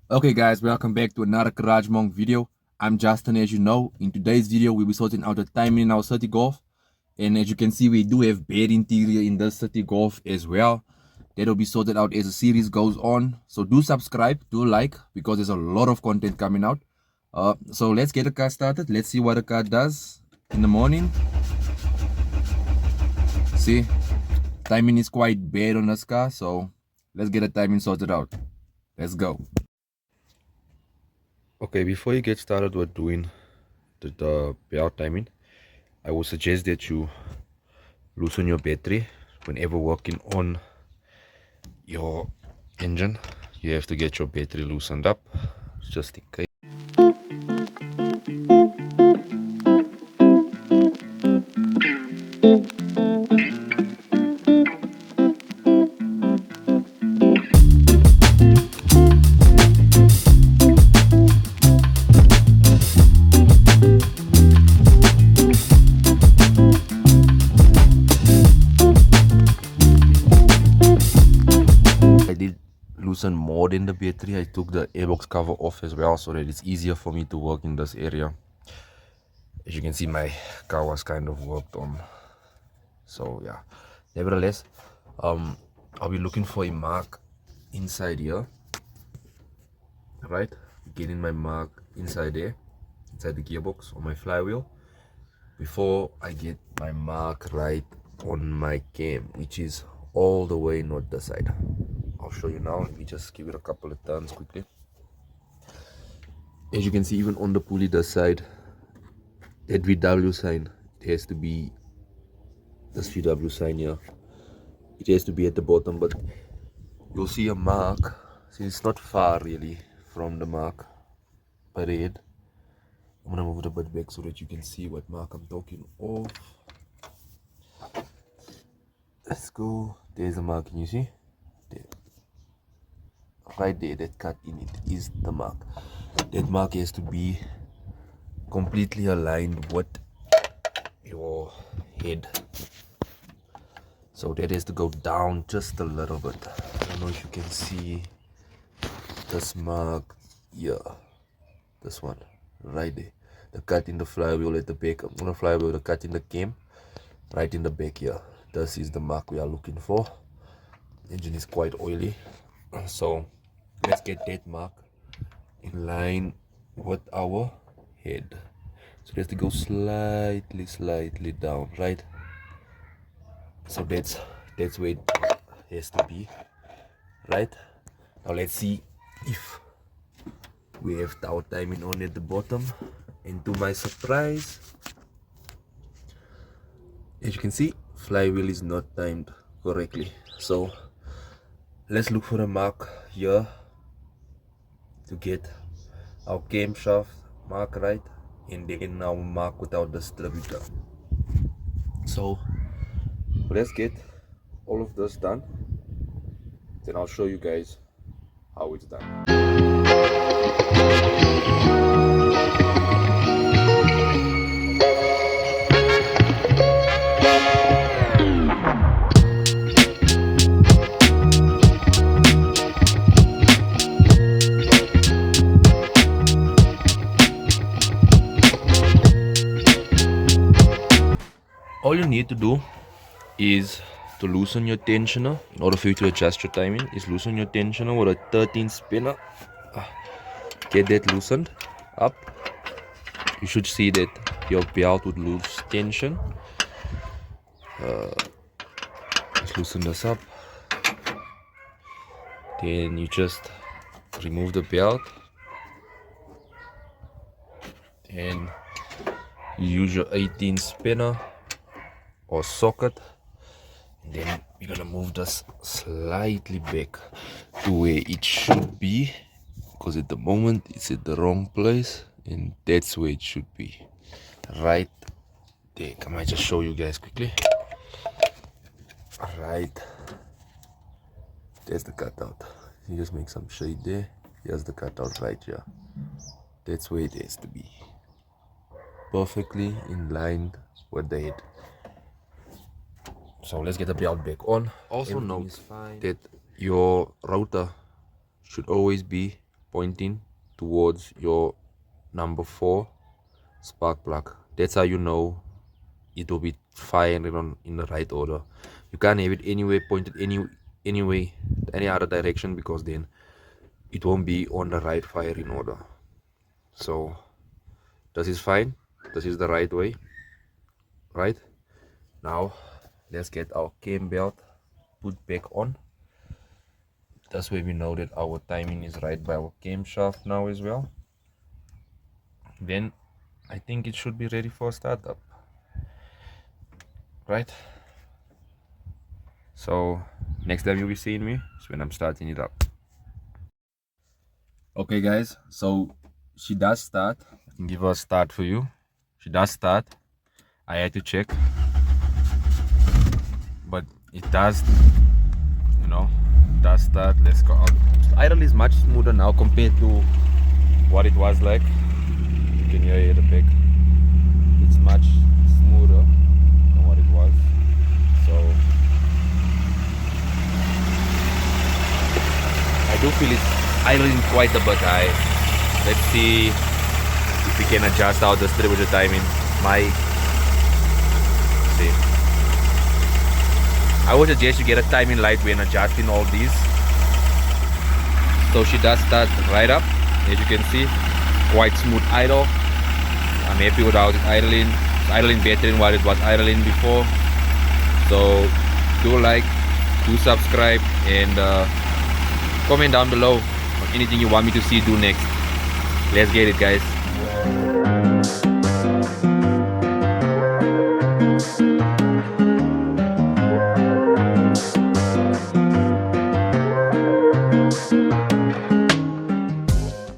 Okay guys, welcome back to another Garage Monk video. I'm Justin. As you know, in today's video we'll be sorting out the timing in our Citi Golf, and as you can see we do have bed interior in the Citi Golf as well. That'll be sorted out as the series goes on, so do subscribe, do like, because there's a lot of content coming out. So let's get the car started. Let's see what the car does in the morning. See, timing is quite bad on this car, so let's get the timing sorted out. Let's go. Okay, before you get started with doing the belt timing, I would suggest that you loosen your battery whenever working on your engine. You have to get your battery loosened up just in case. I did loosen more than the battery. I took the airbox cover off as well so that it's easier for me to work in this area. As you can see, my car was kind of worked on, so yeah. Nevertheless, I'll be looking for a mark inside here, right? Getting my mark inside there, inside the gearbox on my flywheel, before I get my mark right on my cam, which is all the way not the side. I'll show you now. Let me just give it a couple of turns quickly. As you can see, even on the pulley the side, that VW sign, it has to be this VW sign here. It has to be at the bottom, but you'll see a mark. See, it's not far really from the mark by the head. I'm gonna move it a bit back so that you can see what mark I'm talking of. Let's go. There's a mark. Can you see? There. Right there, that cut in it is the mark. That mark has to be completely aligned with your head. So that has to go down just a little bit. I don't know if you can see this mark here. This one, right there. The cut in the flywheel at the back. I'm gonna flywheel the cut in the cam, right in the back here. This is the mark we are looking for. Engine is quite oily, so let's get that mark in line with our head. So it has to go slightly down, right? So that's where it has to be, right? Now let's see if we have our timing on at the bottom, and to my surprise, as you can see, flywheel is not timed correctly. So let's look for a mark here to get our camshaft mark right, and then our mark without distributor. So let's get all of this done, then I'll show you guys how it's done. All you need to do is to loosen your tensioner. In order for you to adjust your timing, is loosen your tensioner with a 13 spinner. Get that loosened up. You should see that your belt would lose tension. Let's loosen this up. Then you just remove the belt and you use your 18 spinner or socket, and then we're gonna move this slightly back to where it should be, because at the moment it's at the wrong place, and that's where it should be, right there. I might just show you guys quickly. Right, there's the cutout. You just make some shade there. Here's the cutout right here. That's where it has to be, perfectly in line with the head. So let's get the belt back on. Also note that your rotor should always be pointing towards your number 4 spark plug. That's how you know it will be firing on in the right order. You can't have it anywhere pointed any other direction, because then it won't be on the right firing order. So this is fine. This is the right way. Right now, let's get our cam belt put back on. That's where we know that our timing is right by our camshaft now as well. Then I think it should be ready for startup, right? So next time you'll be seeing me is when I'm starting it up. Okay guys, so she does start. I can give her a start for you. She does start. I had to check, but it does, does start. Let's go out. Idle is much smoother now compared to what it was like. You can hear the back. It's much smoother than what it was. So I do feel it's idling quite a bit high. Let's see if we can adjust our distributor timing. See. I would suggest you get a timing light when adjusting all these. So she does start right up, as you can see, quite smooth idle. I'm happy with how it's idling. It's idling better than what it was idling before. So do like, do subscribe, and comment down below on anything you want me to see do next. Let's get it, guys.